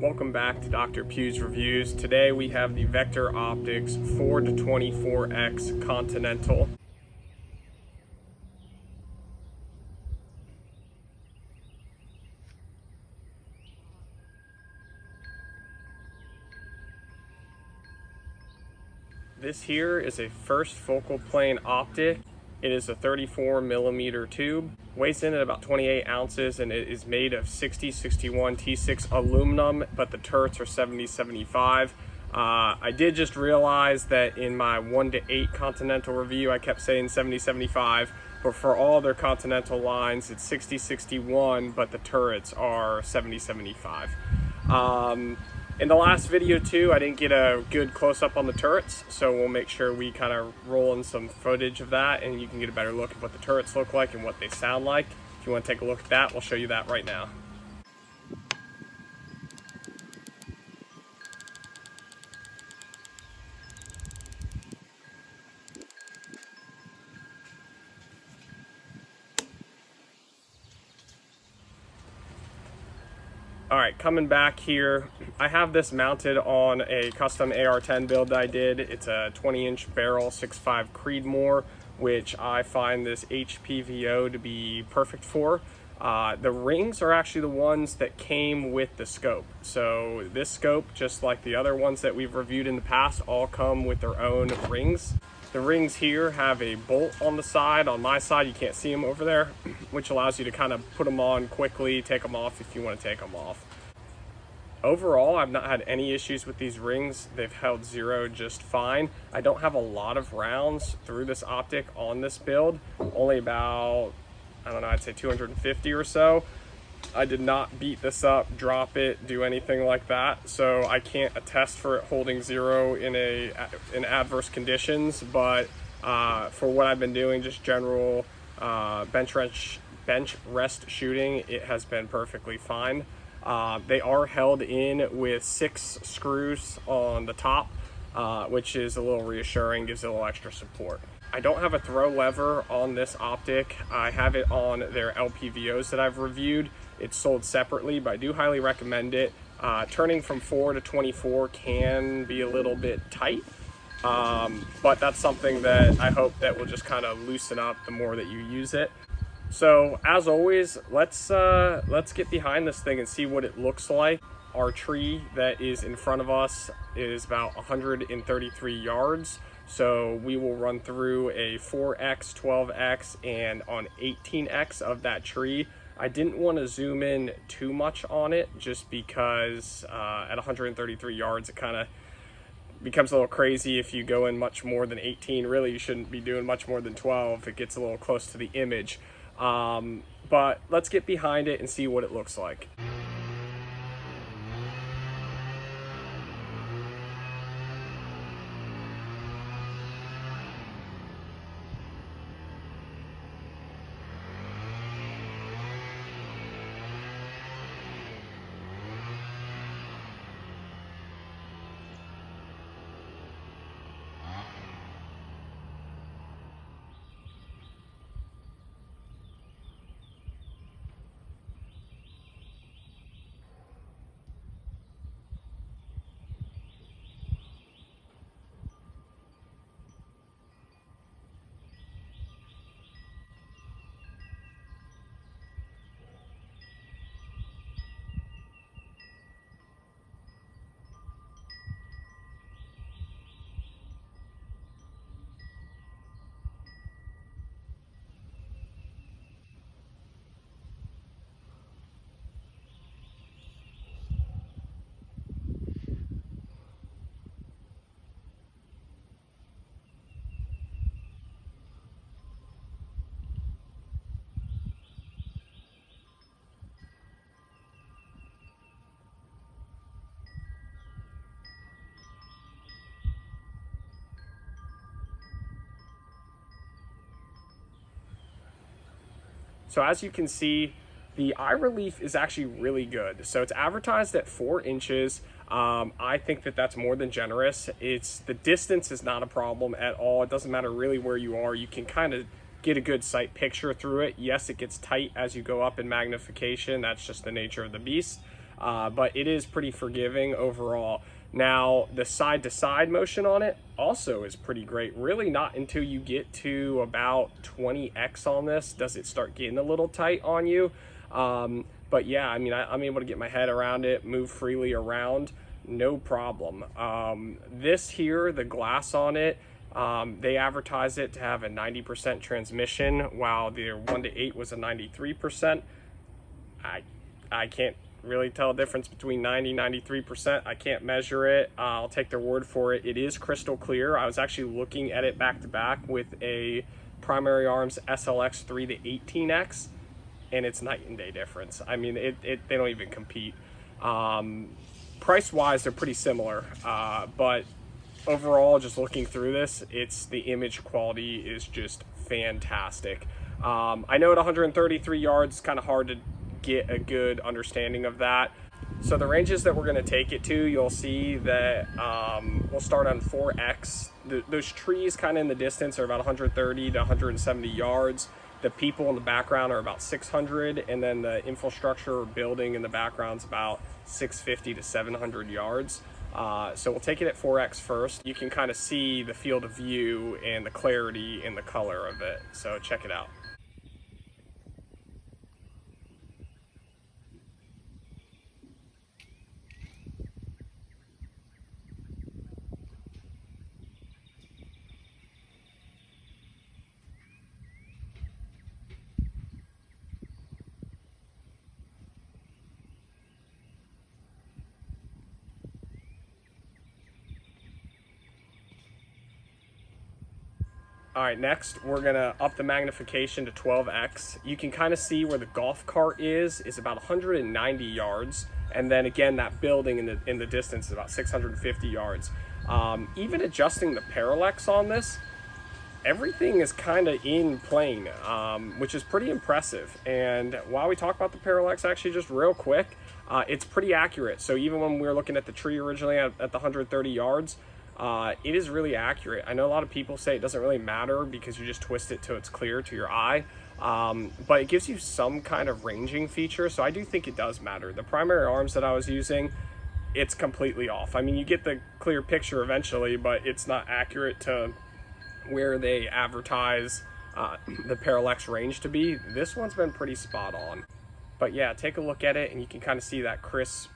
Welcome back to Dr. Pugh's Reviews. Today we have the Vector Optics 4-24X Continental. This here is a first focal plane optic. It is a 34mm tube, weighs in at about 28 ounces, and it is made of 6061 T6 aluminum, but the turrets are 7075. I did just realize that in my 1-8 Continental review, I kept saying 7075, but for all their Continental lines, it's 6061, but the turrets are 7075. In the last video too, I didn't get a good close-up on the turrets, so we'll make sure we kind of roll in some footage of that and you can get a better look at what the turrets look like and what they sound like. If you want to take a look at that, we'll show you that right now. Alright, coming back here, I have this mounted on a custom AR-10 build that I did. It's a 20-inch barrel 6.5 Creedmoor, which I find this HPVO to be perfect for. The rings are actually the ones that came with the scope. So this scope, just like the other ones that we've reviewed in the past, all come with their own rings. The rings here have a bolt on the side. On my side, you can't see them over there, which allows you to kind of put them on quickly, take them off if you want to take them off. Overall, I've not had any issues with these rings. They've held zero just fine. I don't have a lot of rounds through this optic on this build, only about, I don't know, I'd say 250 or so. I did not beat this up, drop it, do anything like that, so I can't attest for it holding zero in adverse conditions, but for what I've been doing, just general bench rest shooting, it has been perfectly fine. They are held in with 6 screws on the top, which is a little reassuring, gives it a little extra support. I don't have a throw lever on this optic. I have it on their LPVOs that I've reviewed. It's sold separately, but I do highly recommend it. Turning from 4 to 24 can be a little bit tight, but that's something that I hope that will just kind of loosen up the more that you use it. So as always, let's get behind this thing and see what it looks like. Our tree that is in front of us is about 133 yards. So we will run through a 4X, 12X, and on 18X of that tree. I didn't want to zoom in too much on it just because at 133 yards it kind of becomes a little crazy if you go in much more than 18. Really, you shouldn't be doing much more than 12. It gets a little close to the image. But let's get behind it and see what it looks like. So as you can see, the eye relief is actually really good. So it's advertised at 4 inches. I think that that's more than generous. The distance is not a problem at all. It doesn't matter really where you are. You can kind of get a good sight picture through it. Yes, it gets tight as you go up in magnification. That's just the nature of the beast. but it is pretty forgiving overall. Now, the side-to-side motion on it also is pretty great. Really not until you get to about 20x on this does it start getting a little tight on you. But yeah, I mean, I'm able to get my head around it, move freely around, no problem. This here, the glass on it, they advertise it to have a 90% transmission, while the 1 to 8 was a 93%. I can't really tell a difference between 93%. I can't measure it. I'll take their word for it. It is crystal clear. I was actually looking at it back to back with a Primary Arms SLX 3 to 18X, and it's night and day difference. I mean, they don't even compete. Price wise, they're pretty similar, but overall, just looking through this, the image quality is just fantastic. I know at 133 yards, it's kind of hard to get a good understanding of that. So the ranges that we're going to take it to, you'll see that we'll start on 4X. Those trees kind of in the distance are about 130 to 170 yards. The people in the background are about 600, and then the infrastructure or building in the background is about 650 to 700 yards. So we'll take it at 4X first. You can kind of see the field of view and the clarity and the color of it. So check it out. All right, next we're gonna up the magnification to 12X. You can kind of see where the golf cart is about 190 yards. And then again, that building in the distance is about 650 yards. Even adjusting the parallax on this, everything is kind of in plane, which is pretty impressive. And while we talk about the parallax, actually just real quick, it's pretty accurate. So even when we were looking at the tree originally at the 130 yards, it is really accurate. I know a lot of people say it doesn't really matter because you just twist it till it's clear to your eye, but it gives you some kind of ranging feature, so I do think it does matter. The Primary Arms that I was using, it's completely off. I mean, you get the clear picture eventually, but it's not accurate to where they advertise the parallax range to be. This one's been pretty spot on. But yeah, take a look at it and you can kind of see that crisp,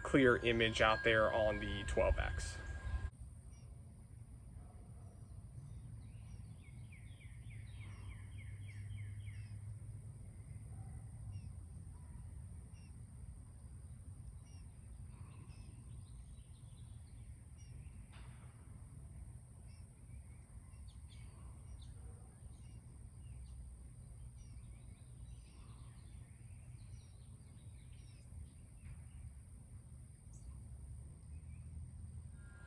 clear image out there on the 12X.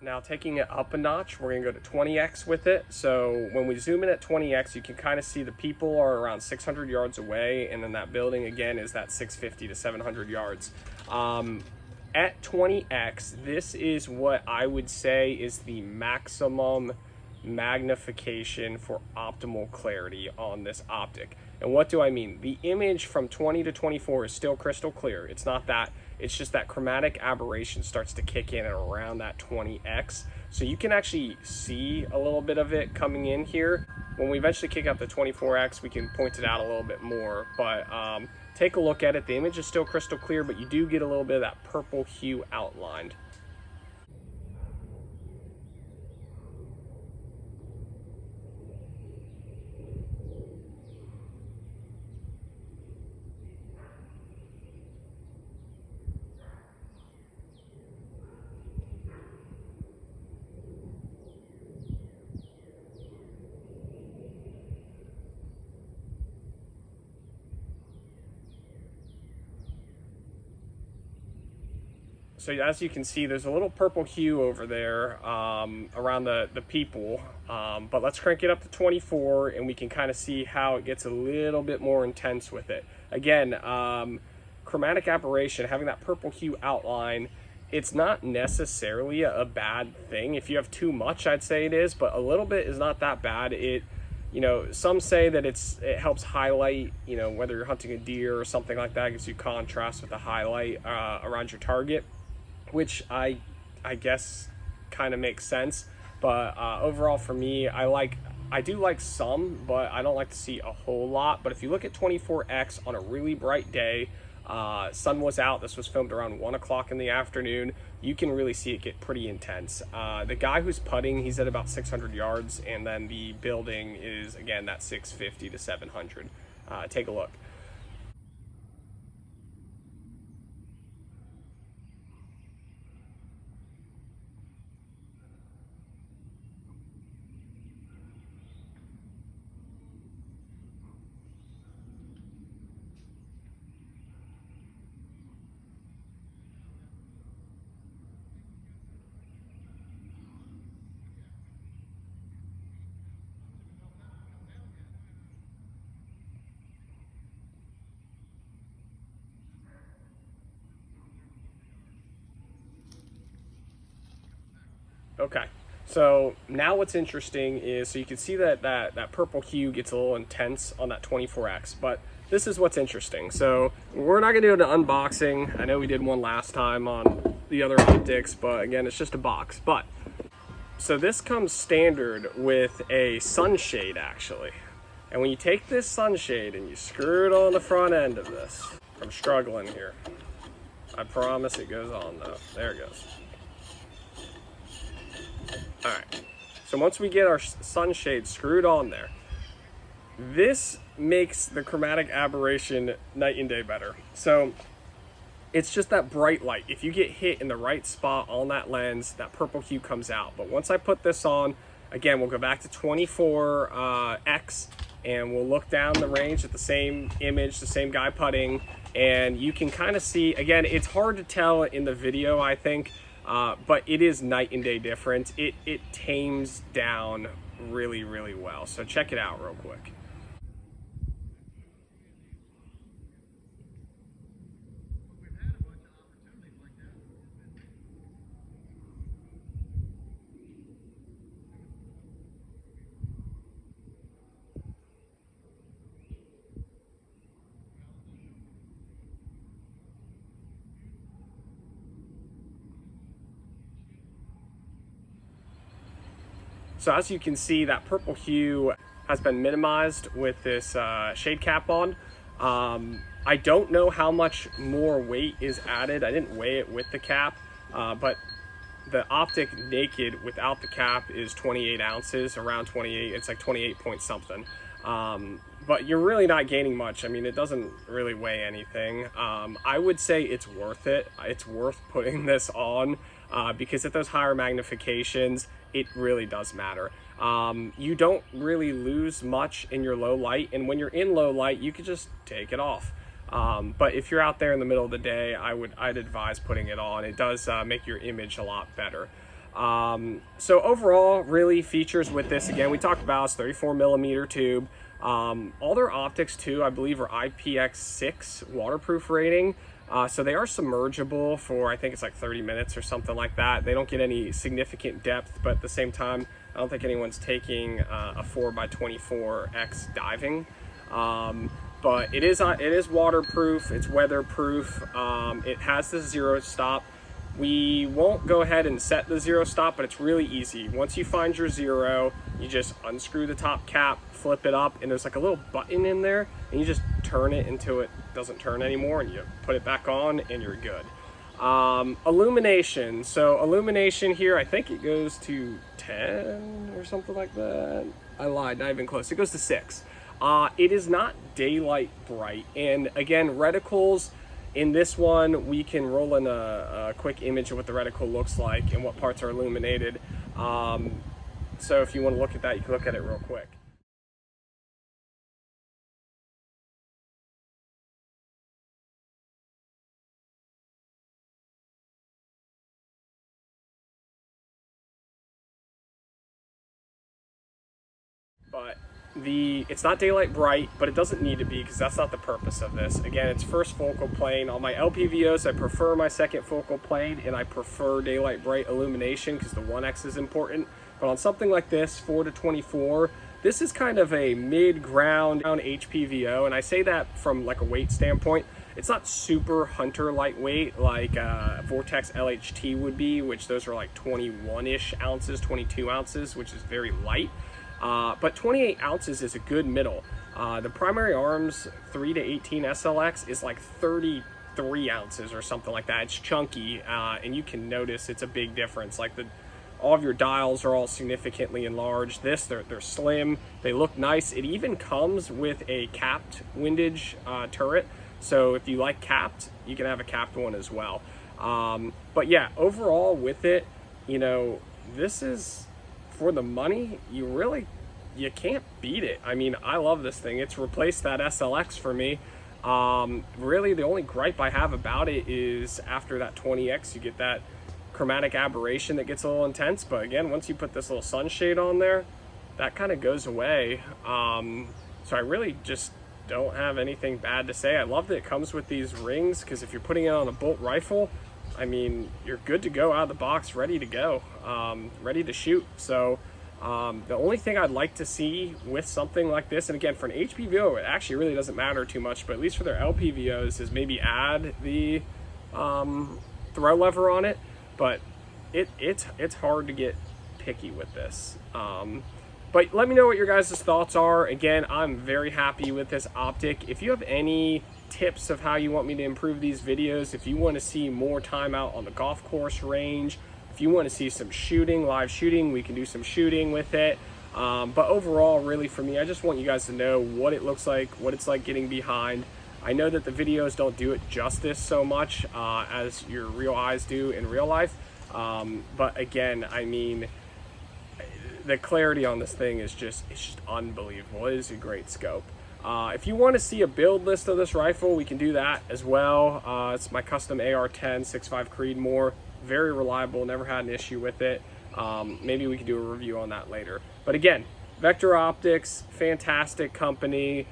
Now taking it up a notch, we're gonna go to 20X with it. So when we zoom in at 20X, you can kind of see the people are around 600 yards away, and then that building again is that 650 to 700 yards. At 20X, this is what I would say is the maximum magnification for optimal clarity on this optic. And what do I mean? The image from 20 to 24 is still crystal clear. It's not that, it's just that chromatic aberration starts to kick in at around that 20X. So you can actually see a little bit of it coming in here. When we eventually kick up the 24X, we can point it out a little bit more, but take a look at it. The image is still crystal clear, but you do get a little bit of that purple hue outlined. So as you can see, there's a little purple hue over there around the people, but let's crank it up to 24 and we can kind of see how it gets a little bit more intense with it. Again, chromatic aberration, having that purple hue outline, it's not necessarily a bad thing. If you have too much, I'd say it is, but a little bit is not that bad. you know, some say that it helps highlight, you know, whether you're hunting a deer or something like that, gives you contrast with the highlight around your target, which I guess kind of makes sense. But overall for me, I do like some, but I don't like to see a whole lot. But if you look at 24X on a really bright day, sun was out, this was filmed around 1 o'clock in the afternoon, you can really see it get pretty intense. The guy who's putting, he's at about 600 yards, and then the building is, again, that 650 to 700. Take a look. Okay, so now what's interesting is, so you can see that purple hue gets a little intense on that 24X, but this is what's interesting. So we're not gonna do an unboxing. I know we did one last time on the other optics, but again, it's just a box. But so this comes standard with a sunshade actually. And when you take this sunshade and you screw it on the front end of this, I'm struggling here. I promise it goes on though. There it goes. All right, so once we get our sunshade screwed on there, this makes the chromatic aberration night and day better. So it's just that bright light. If you get hit in the right spot on that lens, that purple hue comes out. But once I put this on, again, we'll go back to 24X and we'll look down the range at the same image, the same guy putting, and you can kind of see, again, it's hard to tell in the video, I think, but it is night and day difference. It tames down really, really well. So check it out real quick. So as you can see, that purple hue has been minimized with this shade cap on. I don't know how much more weight is added. I didn't weigh it with the cap, but the optic naked without the cap is 28 ounces, around 28. It's like 28 point something. But you're really not gaining much. I mean, it doesn't really weigh anything. I would say it's worth it. It's worth putting this on because at those higher magnifications, it really does matter. You don't really lose much in your low light, and when you're in low light, you could just take it off. But if you're out there in the middle of the day, I'd advise putting it on. It does make your image a lot better. So overall, really features with this, again, we talked about it's 34 millimeter tube. All their optics too, I believe, are IPX6 waterproof rating. So they are submergible for, I think it's like 30 minutes or something like that. They don't get any significant depth, but at the same time, I don't think anyone's taking a 4x24X diving. But it is waterproof, it's weatherproof, it has the zero stop. We won't go ahead and set the zero stop, but it's really easy. Once you find your zero, you just unscrew the top cap, flip it up, and there's like a little button in there, and you just turn it until it doesn't turn anymore, and you put it back on, and you're good. Illumination. So illumination here, I think it goes to 10 or something like that. I lied, not even close. It goes to 6. It is not daylight bright, and again, reticles, in this one, we can roll in a quick image of what the reticle looks like and what parts are illuminated. So if you want to look at that, you can look at it real quick. But it's not daylight bright, but it doesn't need to be because that's not the purpose of this. Again, it's first focal plane. On my HPVOs, I prefer my second focal plane, and I prefer daylight bright illumination because the 1X is important. But on something like this, 4 to 24, This is kind of a mid-ground HPVO, and I say that from like a weight standpoint. It's not super hunter lightweight like Vortex LHT would be, which those are like 21-ish ounces, 22 ounces, which is very light. But 28 ounces is a good middle. The primary arms 3 to 18 SLX is like 33 ounces or something like that. It's chunky, and you can notice it's a big difference. Like all of your dials are all significantly enlarged. They're slim, they look nice. It even comes with a capped windage turret. So if you like capped, you can have a capped one as well. But yeah, overall with it, you know, this is, for the money, you can't beat it. I mean, I love this thing. It's replaced that SLX for me. Really the only gripe I have about it is after that 20X, you get that chromatic aberration that gets a little intense. But again, once you put this little sunshade on there, that kind of goes away. So I really just don't have anything bad to say. I love that it comes with these rings, because if you're putting it on a bolt rifle, I mean, you're good to go out of the box, ready to go, ready to shoot. So the only thing I'd like to see with something like this, and again, for an HPVO, it actually really doesn't matter too much, but at least for their LPVOs, is maybe add the throw lever on it. But it's hard to get picky with this. But let me know what your guys' thoughts are. Again, I'm very happy with this optic. If you have any tips of how you want me to improve these videos, if you want to see more time out on the golf course range, if you want to see some shooting, live shooting, we can do some shooting with it. But overall, really for me, I just want you guys to know what it looks like, what it's like getting behind. I know that the videos don't do it justice so much as your real eyes do in real life. But again, I mean, the clarity on this thing is it's just unbelievable. It is a great scope. If you want to see a build list of this rifle, we can do that as well. It's my custom AR-10 6.5 Creedmoor. Very reliable, never had an issue with it. Maybe we can do a review on that later. But again, Vector Optics, fantastic company.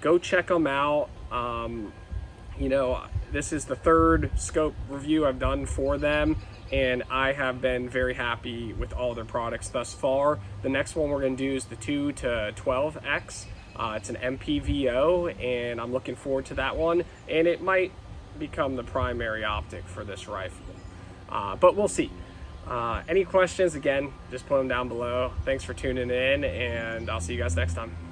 Go check them out. You know, this is the third scope review I've done for them, and I have been very happy with all their products thus far. The next one we're going to do is the 2 to 12X. It's an MPVO, and I'm looking forward to that one, and it might become the primary optic for this rifle. But we'll see. Any questions, again, just put them down below. Thanks for tuning in, and I'll see you guys next time.